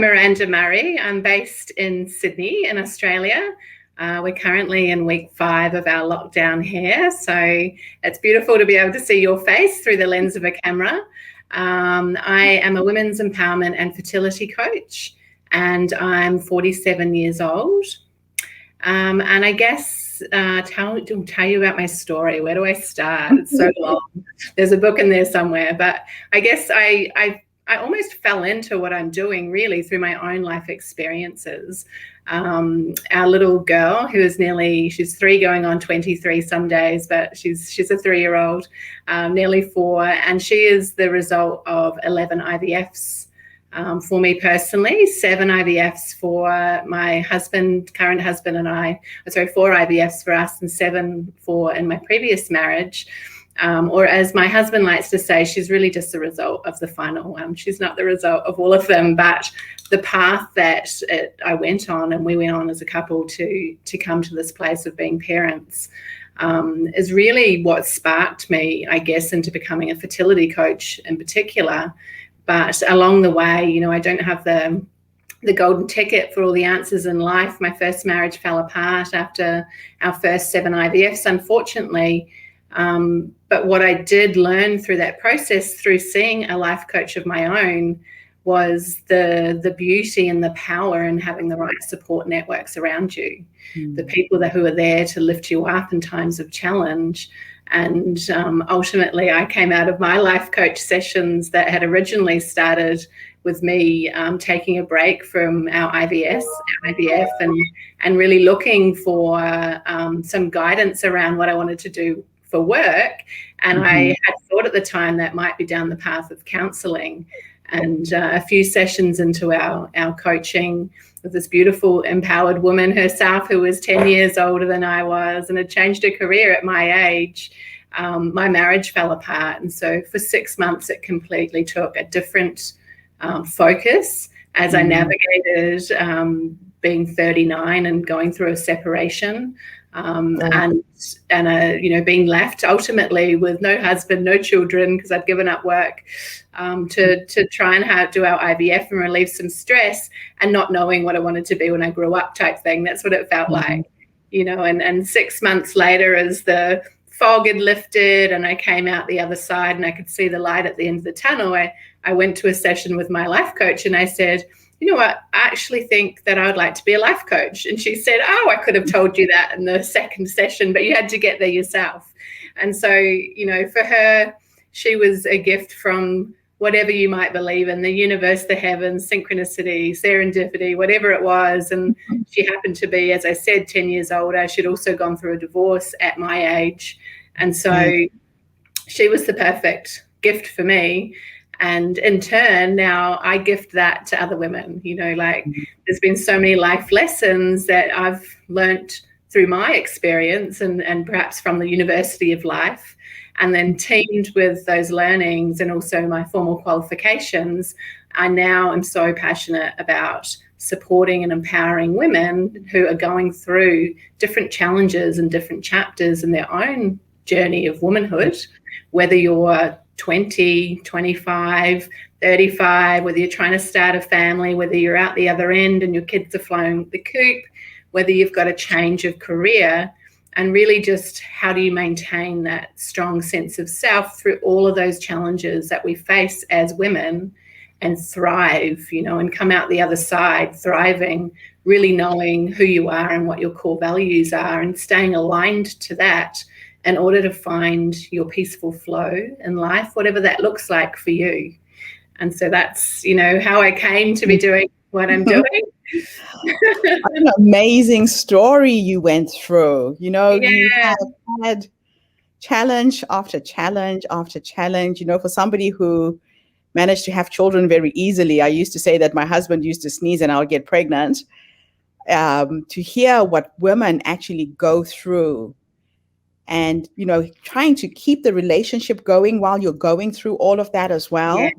Miranda Murray. I'm based in Sydney in Australia. We're currently in week 5 of our lockdown here, so it's beautiful to be able to see your face through the lens of a camera. I am a women's empowerment and fertility coach, and I'm 47 years old. And I guess tell you about my story. Where do I start? It's so long. There's a book in there somewhere, but I guess I almost fell into what I'm doing really through my own life experiences. Our little girl, who is she's 3 going on 23 some days, but she's a 3-year-old, nearly 4, and she is the result of 11 IVFs for me personally, 7 IVFs for my current husband and I, 4 IVFs for us and 7 in my previous marriage. Or as my husband likes to say, she's really just the result of the final one. She's not the result of all of them, but the path that I went on and we went on as a couple to come to this place of being parents is really what sparked me, I guess, into becoming a fertility coach in particular. But along the way, I don't have the golden ticket for all the answers in life. My first marriage fell apart after our first 7 IVFs, unfortunately. But what I did learn through that process, through seeing a life coach of my own, was the beauty and the power in having the right support networks around you, the people who are there to lift you up in times of challenge. And ultimately, I came out of my life coach sessions that had originally started with me taking a break from our IVF and really looking for some guidance around what I wanted to do for work. And I had thought at the time that might be down the path of counselling. And a few sessions into our coaching with this beautiful empowered woman herself, who was 10 years older than I was and had changed her career at my age, my marriage fell apart. And so for 6 months, it completely took a different focus as I navigated being 39 and going through a separation. And being left ultimately with no husband, no children, because I'd given up work to try and do our IVF and relieve some stress, and not knowing what I wanted to be when I grew up type thing. That's what it felt like, and 6 months later, as the fog had lifted and I came out the other side and I could see the light at the end of the tunnel, I went to a session with my life coach and I said, you know what, I actually think that I would like to be a life coach. And she said, oh, I could have told you that in the second session, but you had to get there yourself. And so, for her, she was a gift from whatever you might believe in, the universe, the heavens, synchronicity, serendipity, whatever it was. And she happened to be, as I said, 10 years older. She'd also gone through a divorce at my age. And so she was the perfect gift for me. And in turn, now I gift that to other women. There's been so many life lessons that I've learnt through my experience and perhaps from the University of Life, and then teamed with those learnings and also my formal qualifications, I now am so passionate about supporting and empowering women who are going through different challenges and different chapters in their own journey of womanhood, whether you're 20, 25, 35, whether you're trying to start a family, whether you're out the other end and your kids are flying the coop, whether you've got a change of career, and really just how do you maintain that strong sense of self through all of those challenges that we face as women and thrive, and come out the other side thriving, really knowing who you are and what your core values are and staying aligned to that in order to find your peaceful flow in life, whatever that looks like for you. And so that's, how I came to be doing what I'm doing. An amazing story you went through. You have had challenge after challenge after challenge. For somebody who managed to have children very easily, I used to say that my husband used to sneeze and I would get pregnant. To hear what women actually go through, and trying to keep the relationship going while you're going through all of that as well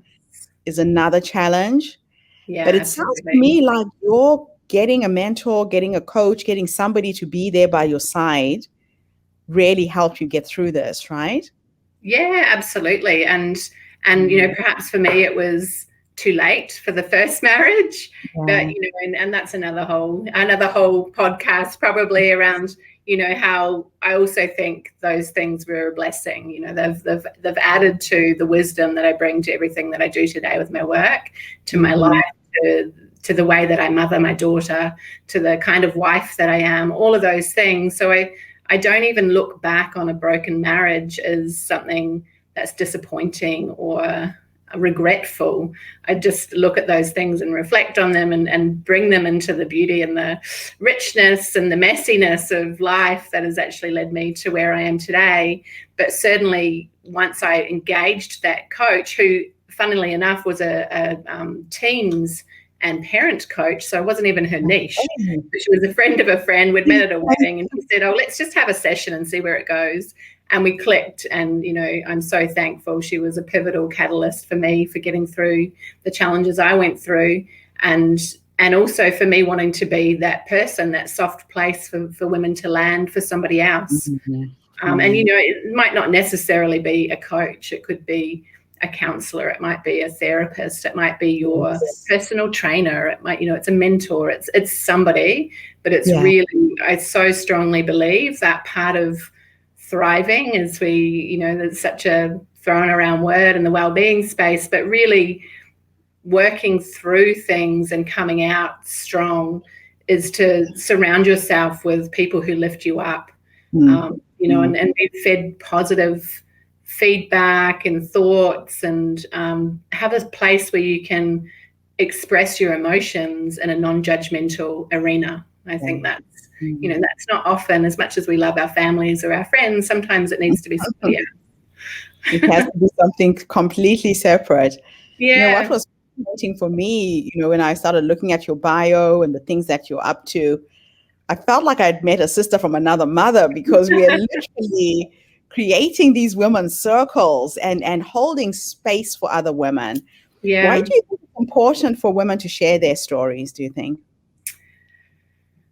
is another challenge. But it sounds to me like you're getting a mentor, getting a coach, getting somebody to be there by your side really helped you get through this, right? Yeah, absolutely. And perhaps for me it was too late for the first marriage. Yeah. But, you know, and that's another whole podcast probably around, you know, how I also think those things were a blessing. You know, they've added to the wisdom that I bring to everything that I do today with my work, to my life, to the way that I mother my daughter, to the kind of wife that I am, all of those things. So I don't even look back on a broken marriage as something that's disappointing or regretful. I just look at those things and reflect on them and bring them into the beauty and the richness and the messiness of life that has actually led me to where I am today. But certainly once I engaged that coach, who funnily enough was a teens and parent coach, so I wasn't even her niche. But she was a friend of a friend. We'd met at a wedding, and she said, "Oh, let's just have a session and see where it goes." And we clicked, and, you know, I'm so thankful. She was a pivotal catalyst for me for getting through the challenges I went through, and also for me wanting to be that person, that soft place for women to land for somebody else. And, you know, it might not necessarily be a coach. It could be a counselor. It might be a therapist. It might be your personal trainer. It might, you know, it's a mentor. It's somebody, but it's really, I so strongly believe that part of thriving, as we, you know, there's such a thrown around word in the well-being space, but really working through things and coming out strong is to surround yourself with people who lift you up, you know, and be fed positive feedback and thoughts, and have a place where you can express your emotions in a non-judgmental arena. I think that's, you know, that's not often, as much as we love our families or our friends, sometimes it needs to be somebody else. It has to be something completely separate. Yeah. You know, what was fascinating for me, you know, when I started looking at your bio and the things that you're up to, I felt like I'd met a sister from another mother, because we are literally creating these women's circles and holding space for other women. Yeah. Why do you think it's important for women to share their stories, do you think?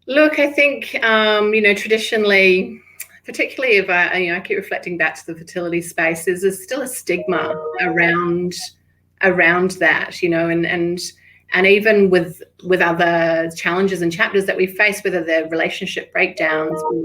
Look, I think, you know, traditionally, particularly if I keep reflecting back to the fertility space, there's still a stigma around that, you know, and even with other challenges and chapters that we face, whether they're relationship breakdowns or,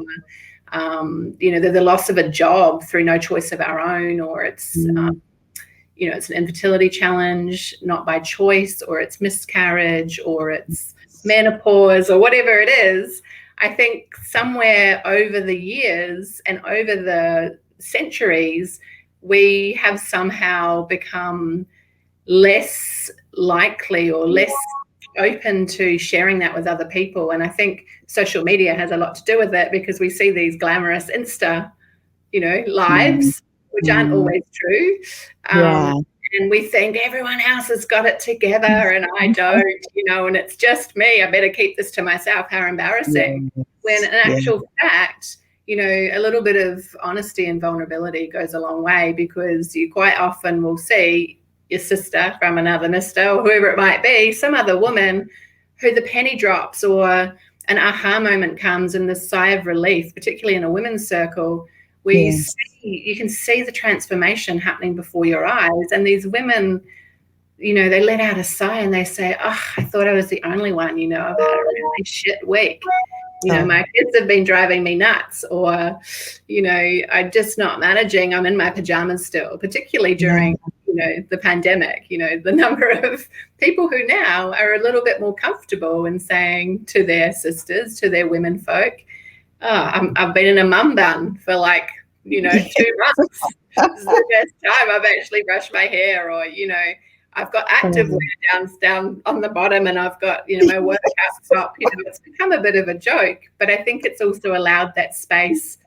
you know, the loss of a job through no choice of our own, or it's, you know, it's an infertility challenge, not by choice, or it's miscarriage, or it's menopause, or whatever it is. I think somewhere over the years and over the centuries, we have somehow become less likely or less open to sharing that with other people. And I think social media has a lot to do with it, because we see these glamorous Insta, you know, lives, which aren't always true. And we think everyone else has got it together and I don't, you know, and it's just me. I better keep this to myself. How embarrassing. When in actual fact, you know, a little bit of honesty and vulnerability goes a long way, because you quite often will see your sister from another mister, or whoever it might be, some other woman who the penny drops, or an aha moment comes, and the sigh of relief, particularly in a women's circle, where you can see the transformation happening before your eyes. And these women, you know, they let out a sigh and they say, "Oh, I thought I was the only one, you know, I've had a really shit week. You know, my kids have been driving me nuts," or, you know, I'm just not managing. I'm in my pajamas still," particularly during, you know, the pandemic. You know, the number of people who now are a little bit more comfortable in saying to their sisters, to their women folk, "Oh, I've been in a mum bun for like, you know, 2 months. This is the best time I've actually brushed my hair," or, you know, "I've got active wear down on the bottom, and I've got, you know, my workout top." You know, it's become a bit of a joke, but I think it's also allowed that space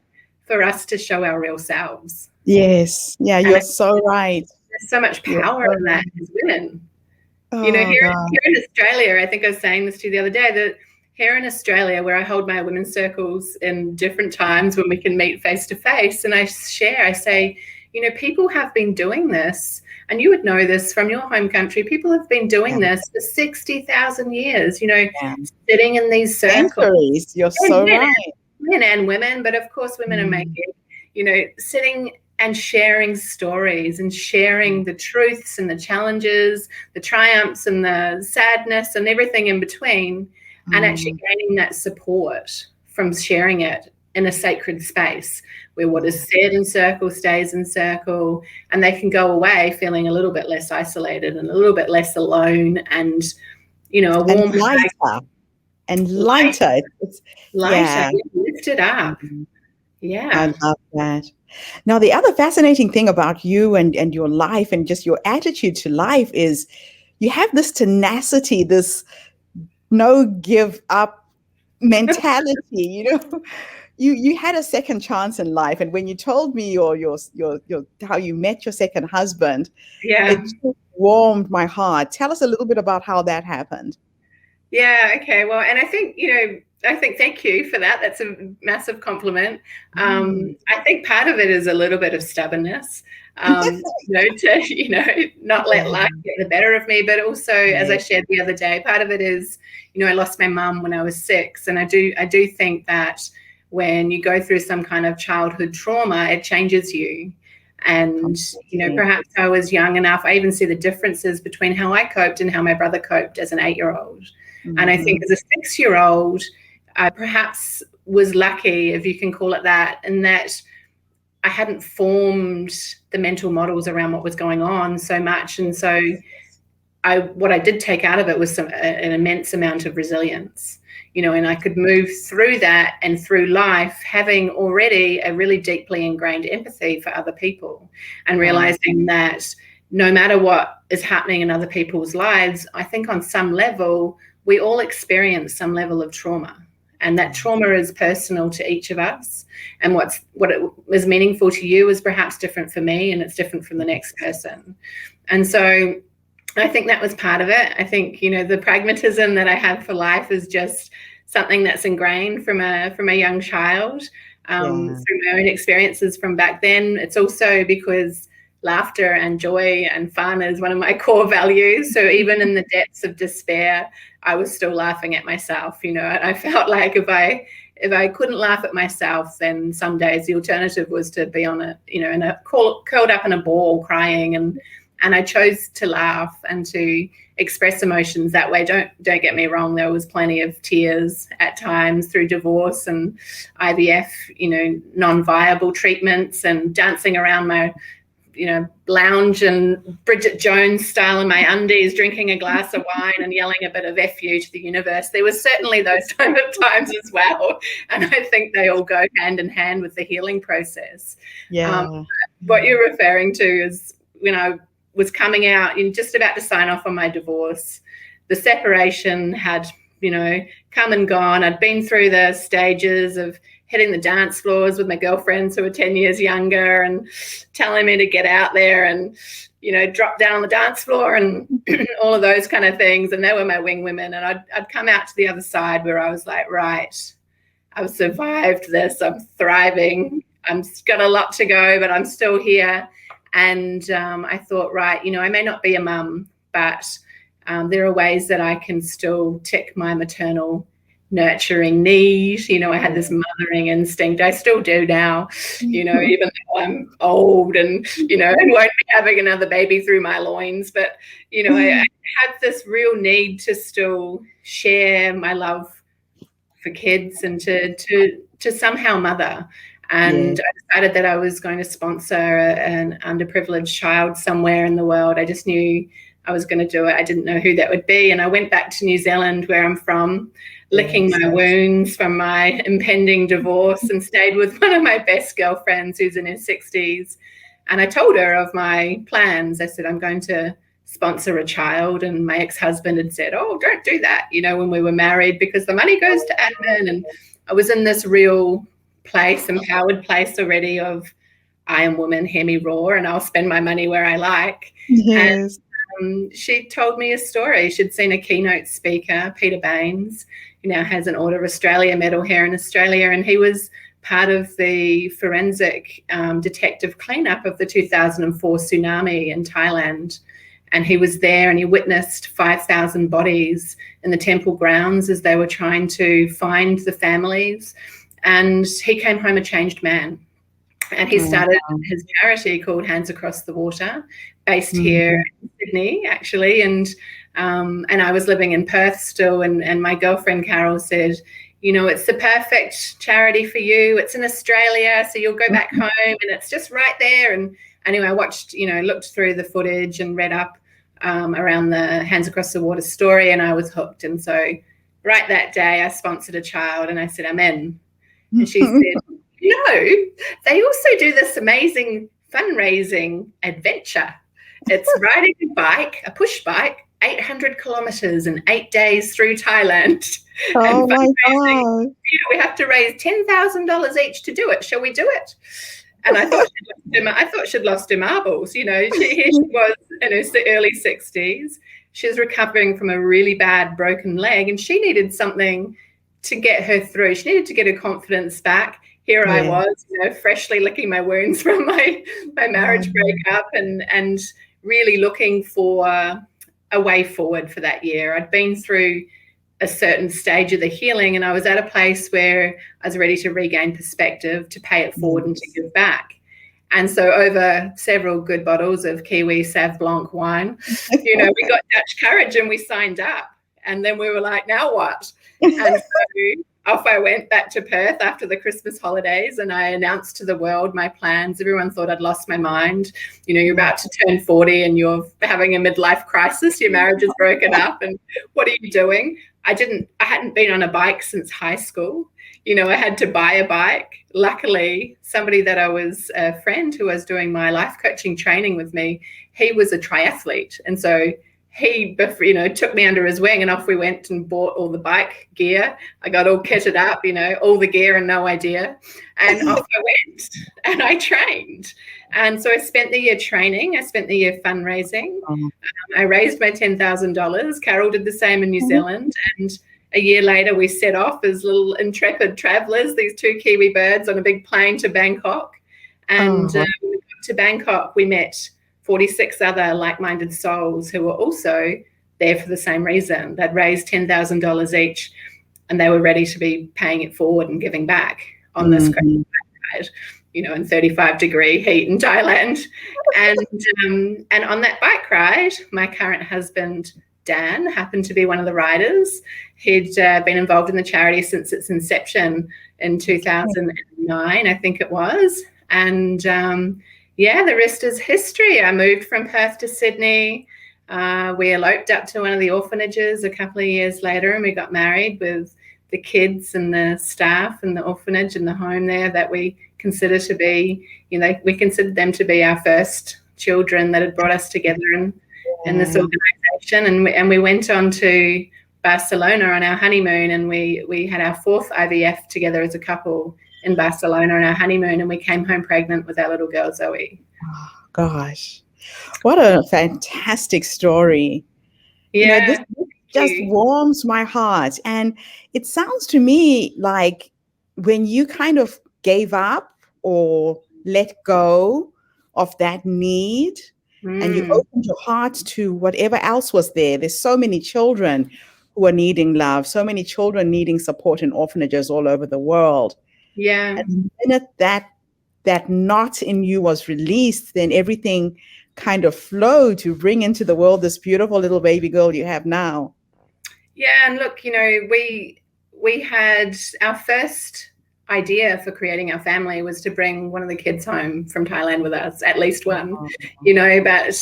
for us to show our real selves. Yes. Yeah, you're so right. There's so much power in that as women. You know, here in Australia, I think I was saying this to you the other day, that here in Australia, where I hold my women's circles in different times when we can meet face to face, and I say, you know, people have been doing this, and you would know this from your home country, people have been doing this for 60,000 years, you know, sitting in these circles. Centuries. You're so right. Men and women, but of course women are making, you know, sitting and sharing stories and sharing the truths and the challenges, the triumphs and the sadness and everything in between, and actually gaining that support from sharing it in a sacred space where what is said in circle stays in circle, and they can go away feeling a little bit less isolated and a little bit less alone, and a warm lighter. And lighter. Lighter. Lift it up. Yeah. I love that. Now, the other fascinating thing about you and your life and just your attitude to life is you have this tenacity, this no give up mentality. You had a second chance in life, and when you told me your how you met your second husband, it just warmed my heart. Tell us a little bit about how that happened. Yeah. Okay. Well, and I think thank you for that. That's a massive compliment. I think part of it is a little bit of stubbornness, to not let life get the better of me. But also, as I shared the other day, part of it is, I lost my mum when I was 6, and I do think that when you go through some kind of childhood trauma, it changes you. And, perhaps I was young enough. I even see the differences between how I coped and how my brother coped as an 8-year-old. And I think as a 6-year-old, I perhaps was lucky, if you can call it that, in that I hadn't formed the mental models around what was going on so much. And so what I did take out of it was an immense amount of resilience, and I could move through that and through life having already a really deeply ingrained empathy for other people, and realizing that no matter what is happening in other people's lives, I think on some level, we all experience some level of trauma, and that trauma is personal to each of us. And what it was meaningful to you is perhaps different for me, and it's different from the next person. And so I think that was part of it. I think, the pragmatism that I have for life is just something that's ingrained from a young child, through my own experiences from back then. It's also because laughter and joy and fun is one of my core values. So even in the depths of despair, I was still laughing at myself, and I felt like if I couldn't laugh at myself, then some days the alternative was to be on curled up in a ball crying, and I chose to laugh and to express emotions that way. Don't get me wrong, there was plenty of tears at times through divorce and IVF, non-viable treatments, and dancing around my lounge and Bridget Jones style in my undies, drinking a glass of wine and yelling a bit of F you to the universe. There was certainly those kind of times as well. And I think they all go hand in hand with the healing process. What you're referring to is when I was coming out and just about to sign off on my divorce, the separation had, come and gone. I'd been through the stages of hitting the dance floors with my girlfriends who were 10 years younger and telling me to get out there and, drop down on the dance floor and all of those kind of things. And they were my wing women. And I'd come out to the other side where I was like, right, I've survived this. I'm thriving. I've got a lot to go, but I'm still here. And I thought, right, I may not be a mum, but there are ways that I can still tick my maternal nurturing need. I had this mothering instinct. I still do now, even though I'm old and, and won't be having another baby through my loins. But, I had this real need to still share my love for kids and to somehow mother. And I decided that I was going to sponsor an underprivileged child somewhere in the world. I just knew I was going to do it. I didn't know who that would be. And I went back to New Zealand, where I'm from, licking my wounds from my impending divorce, and stayed with one of my best girlfriends who's in her 60s. And I told her of my plans. I said, I'm going to sponsor a child. And my ex-husband had said, oh, don't do that, when we were married, because the money goes to admin. And I was in this real place, empowered place already of, I am woman, hear me roar, and I'll spend my money where I like. Yes. And she told me a story. She'd seen a keynote speaker, Peter Baines, who now has an Order of Australia medal here in Australia, and he was part of the forensic detective cleanup of the 2004 tsunami in Thailand. And he was there and he witnessed 5,000 bodies in the temple grounds as they were trying to find the families. And he came home a changed man. And he started his charity called Hands Across the Water, based here in Sydney, actually. And I was living in Perth still, and my girlfriend Carol said, you know, it's the perfect charity for you. It's in Australia, so you'll go back home, and it's just right there. And anyway, I watched, you know, looked through the footage and read up around the Hands Across the Water story, and I was hooked. And so right that day, I sponsored a child, and I said, I'm in. And she said, no, they also do this amazing fundraising adventure. It's riding a bike, a push bike, 800 kilometers in 8 days through Thailand. Oh my God. You know, we have to raise $10,000 each to do it. Shall we do it? And I thought she'd lost her marbles. You know, here she was in her early 60s. She was recovering from a really bad broken leg, and she needed something to get her through. She needed to get her confidence back. Here I was, you know, freshly licking my wounds from my marriage breakup, and really looking for a way forward for that year. I'd been through a certain stage of the healing, and I was at a place where I was ready to regain perspective, to pay it forward and to give back. And so over several good bottles of Kiwi Sauv Blanc wine, you know, we got Dutch courage and we signed up. And then we were like, now what? And so off I went back to Perth after the Christmas holidays, and I announced to the world my plans. Everyone thought I'd lost my mind. You know, you're about to turn 40 and you're having a midlife crisis. Your marriage is broken up, and what are you doing? I hadn't been on a bike since high school. You know, I had to buy a bike. Luckily, somebody that I was a friend who was doing my life coaching training with me, he was a triathlete. And so he, you know, took me under his wing, and off we went and bought all the bike gear. I got all kitted up, you know, all the gear and no idea. And off I went and I trained. And so I spent the year training. I spent the year fundraising. I raised my $10,000. Carol did the same in New Zealand. And a year later, we set off as little intrepid travelers, these two Kiwi birds, on a big plane to Bangkok. And when we got to Bangkok, we met 46 other like-minded souls who were also there for the same reason. They'd raised $10,000 each, and they were ready to be paying it forward and giving back on this crazy bike ride, you know, in 35-degree heat in Thailand. And on that bike ride, my current husband, Dan, happened to be one of the riders. He'd been involved in the charity since its inception in 2009, I think it was. And the rest is history. I moved from Perth to Sydney. We eloped up to one of the orphanages a couple of years later, and we got married with the kids and the staff and the orphanage and the home there that we consider to be, you know, we considered them to be our first children that had brought us together in this organisation. And we went on to Barcelona on our honeymoon, and we had our fourth IVF together as a couple in Barcelona on our honeymoon, and we came home pregnant with our little girl, Zoe. Oh, gosh. What a fantastic story. Yeah. You know, this just warms my heart. And it sounds to me like when you kind of gave up or let go of that need and you opened your heart to whatever else was there. There's so many children who are needing love, so many children needing support in orphanages all over the world. Yeah. And the minute that knot in you was released, then everything kind of flowed to bring into the world this beautiful little baby girl you have now. Yeah, and look, you know, we had our first idea for creating our family was to bring one of the kids home from Thailand with us, at least one, you know, but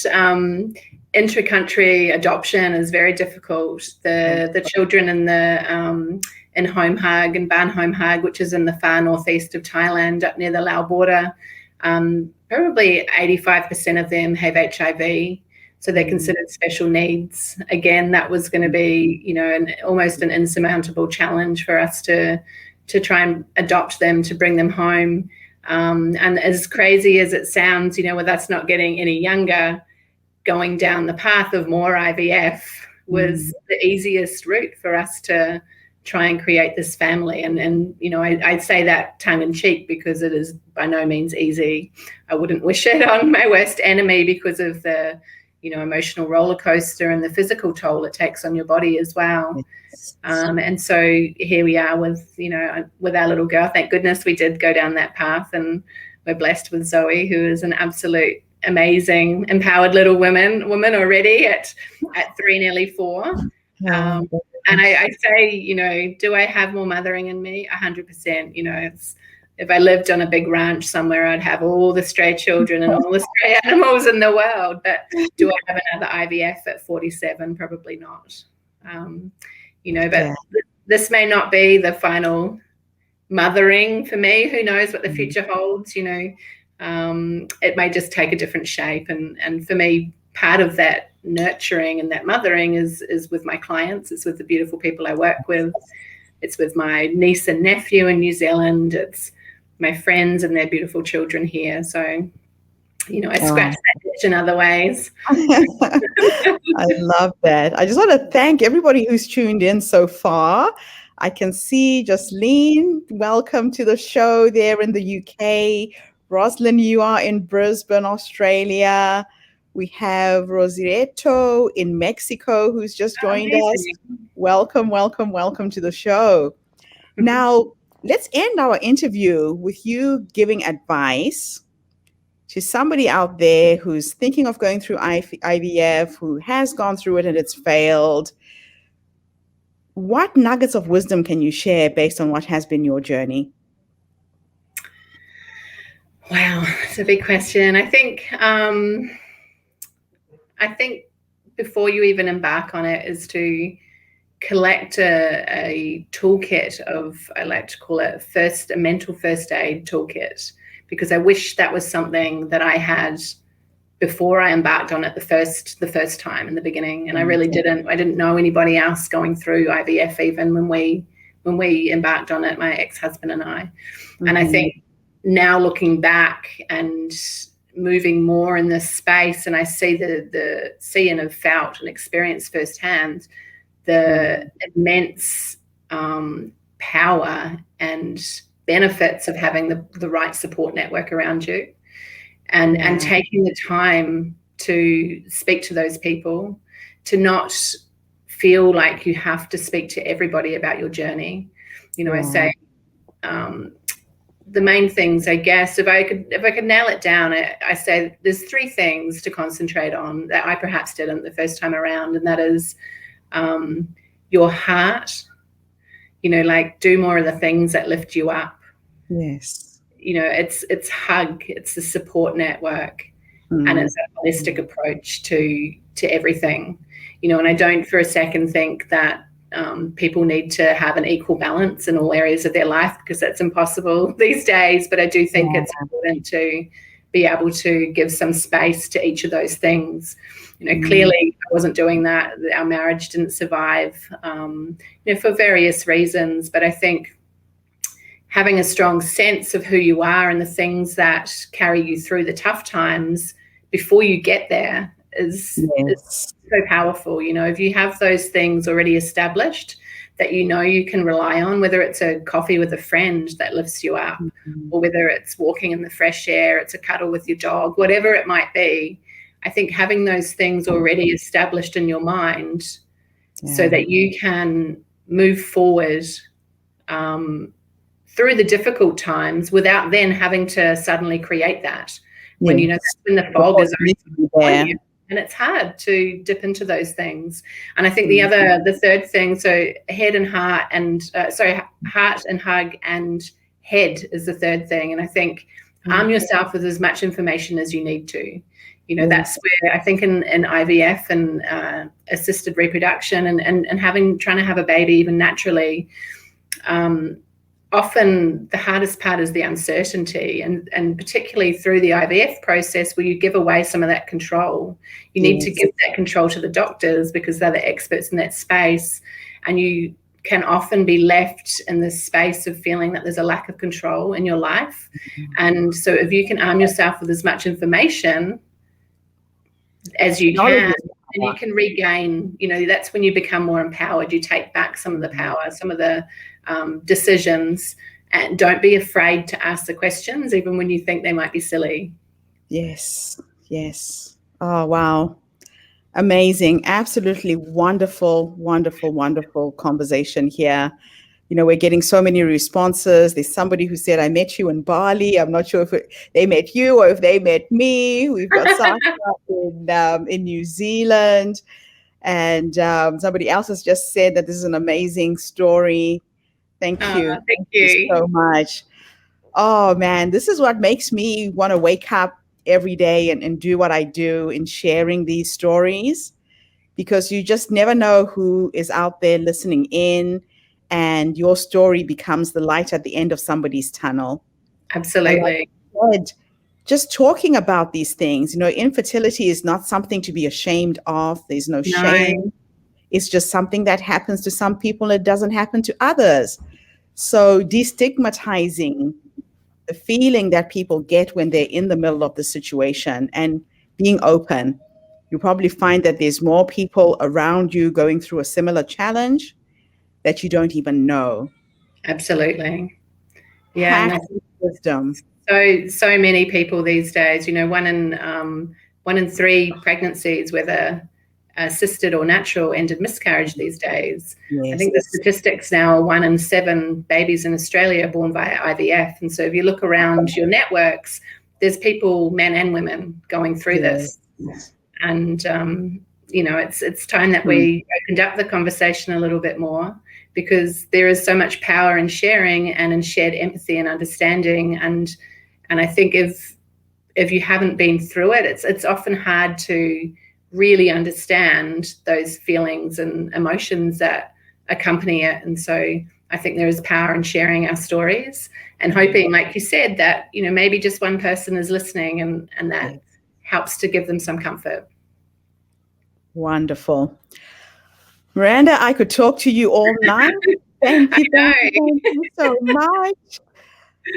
intra-country adoption is very difficult. The children in Home Hag and Ban Home Hag, which is in the far northeast of Thailand, up near the Lao border, probably 85% of them have HIV. So they're considered special needs. Again, that was going to be, you know, almost an insurmountable challenge for us to try and adopt them, to bring them home. And as crazy as it sounds, you know, with us not getting any younger, going down the path of more IVF was the easiest route for us to try and create this family. And you know, I'd say that tongue in cheek because it is by no means easy. I wouldn't wish it on my worst enemy because of the, you know, emotional roller coaster and the physical toll it takes on your body as well. And so here we are with, you know, with our little girl. Thank goodness we did go down that path, and we're blessed with Zoe, who is an absolute amazing, empowered little woman already at 3, nearly 4. And I say, you know, do I have more mothering in me? 100%. You know, if I lived on a big ranch somewhere, I'd have all the stray children and all the stray animals in the world. But do I have another IVF at 47? Probably not. You know, but this may not be the final mothering for me. Who knows what the future holds? You know, it may just take a different shape. And for me, part of that nurturing and that mothering is with my clients. It's with the beautiful people I work with. It's with my niece and nephew in New Zealand. It's my friends and their beautiful children here. So, you know, I scratch that itch in other ways. I love that. I just want to thank everybody who's tuned in so far. I can see Jocelyn, welcome to the show there in the UK. Roslyn, you are in Brisbane, Australia. We have Rosieto in Mexico who's just joined us. Welcome, welcome, welcome to the show. Now, let's end our interview with you giving advice to somebody out there who's thinking of going through IVF, who has gone through it and it's failed. What nuggets of wisdom can you share based on what has been your journey? Wow, it's a big question. I think before you even embark on it is to collect a toolkit of, I like to call it a mental first aid toolkit, because I wish that was something that I had before I embarked on it the first time in the beginning. And I really didn't know anybody else going through IVF even when we embarked on it, my ex-husband and I. And I think now looking back and moving more in this space, and I see see and have felt and experienced firsthand the immense power and benefits of having the right support network around you, and taking the time to speak to those people, to not feel like you have to speak to everybody about your journey. You know, I say the main things, I guess, if I could nail it down, I say there's 3 things to concentrate on that I perhaps didn't the first time around, and that is your heart. You know, like, do more of the things that lift you up. Yes. You know, it's hug, it's the support network, and it's a holistic approach to everything. You know, and I don't for a second think that people need to have an equal balance in all areas of their life, because that's impossible these days. But I do think it's important to be able to give some space to each of those things. You know, clearly I wasn't doing that. Our marriage didn't survive, you know, for various reasons. But I think having a strong sense of who you are and the things that carry you through the tough times before you get there is so powerful. You know, if you have those things already established that you know you can rely on, whether it's a coffee with a friend that lifts you up, or whether it's walking in the fresh air, it's a cuddle with your dog, whatever it might be, I think having those things already established in your mind so that you can move forward through the difficult times without then having to suddenly create that. When, you know, when the fog is on you. And it's hard to dip into those things. And I think the third thing, so heart and hug and head is the third thing. And I think arm yourself with as much information as you need to. You know, that's where I think in IVF and assisted reproduction and trying to have a baby even naturally, often the hardest part is the uncertainty, and particularly through the IVF process where you give away some of that control. You need to give that control to the doctors because they're the experts in that space, and you can often be left in this space of feeling that there's a lack of control in your life. And so if you can arm yourself with as much information as you can, and you can regain, you know, that's when you become more empowered. You take back some of the power, some of the decisions, and don't be afraid to ask the questions, even when you think they might be silly. Yes. Oh, wow. Amazing. Absolutely wonderful, wonderful, wonderful conversation here. we're getting so many responses. There's somebody who said, I met you in Bali. I'm not sure if they met you or if they met me. We've got Sasha in New Zealand. And somebody else has just said that this is an amazing story. Thank you. Thank you so much. Oh, man, this is what makes me want to wake up every day and do what I do in sharing these stories, because you just never know who is out there listening in, and your story becomes the light at the end of somebody's tunnel. Absolutely. Just talking about these things, infertility is not something to be ashamed of. There's no shame. It's just something that happens to some people. It doesn't happen to others. So destigmatizing the feeling that people get when they're in the middle of the situation and being open, you'll probably find that there's more people around you going through a similar challenge that you don't even know. Absolutely. Yeah. Wisdom. So many people these days, 1 in 3 pregnancies, whether assisted or natural, end in miscarriage these days. Yes. I think the statistics now are 1 in 7 babies in Australia are born via IVF. And so if you look around your networks, there's people, men and women, going through this. And, it's time that we opened up the conversation a little bit more, because there is so much power in sharing and in shared empathy and understanding. And I think if you haven't been through it, it's often hard to really understand those feelings and emotions that accompany it. And so I think there is power in sharing our stories and hoping, like you said, that, maybe just one person is listening and that helps to give them some comfort. Wonderful. Miranda, I could talk to you all night. Thank you so much.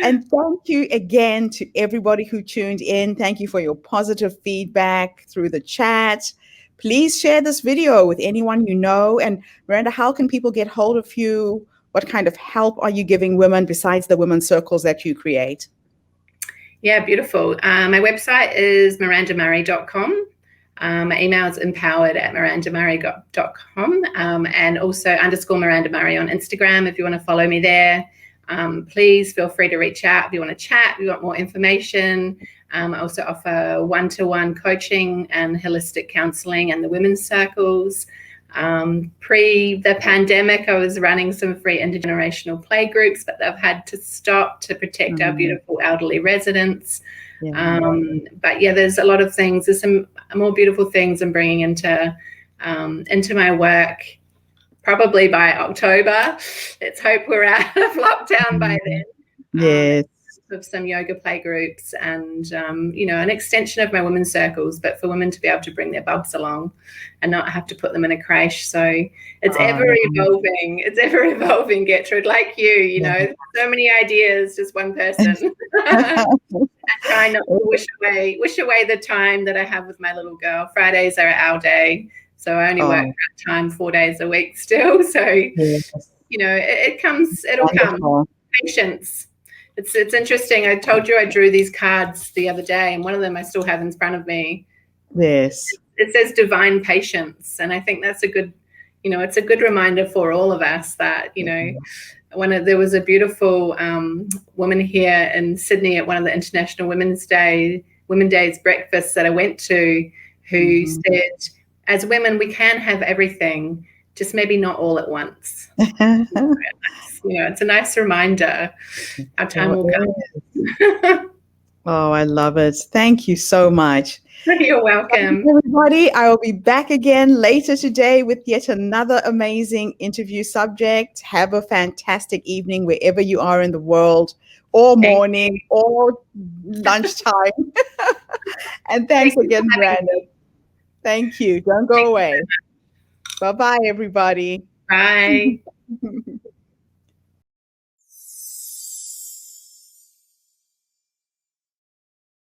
And thank you again to everybody who tuned in. Thank you for your positive feedback through the chat. Please share this video with anyone you know. And Miranda, how can people get hold of you? What kind of help are you giving women besides the women's circles that you create? Yeah, beautiful. My website is mirandamurray.com. My email is empowered@mirandamurray.com, and also _Miranda Murray on Instagram if you want to follow me there. Please feel free to reach out if you want to chat, if you want more information. I also offer one-to-one coaching and holistic counseling and the women's circles. Pre the pandemic, I was running some free intergenerational play groups, but they've had to stop to protect our beautiful elderly residents. But yeah, there's a lot of things. There's some more beautiful things I'm bringing into my work. Probably by October. Let's hope we're out of lockdown by then. Yes. Of some yoga play groups and, an extension of my women's circles, but for women to be able to bring their bubs along and not have to put them in a creche. So it's ever evolving. It's ever evolving, Gertrude, like you, so many ideas, just one person. I try not to wish away the time that I have with my little girl. Fridays are our day. So I only work part-time 4 days a week still. So, it'll come. Patience. It's interesting. I told you I drew these cards the other day, and one of them I still have in front of me. Yes. It says divine patience. And I think that's a good, it's a good reminder for all of us that, there was a beautiful woman here in Sydney at one of the International Women's Days breakfasts that I went to, who said, as women, we can have everything, just maybe not all at once. It's a nice reminder. Our time will come. Oh, I love it. Thank you so much. You're welcome. Everybody, I will be back again later today with yet another amazing interview subject. Have a fantastic evening wherever you are in the world, or morning, or lunchtime. And thanks again, Miranda. Thank you. Don't go away. Bye-bye, everybody. Bye.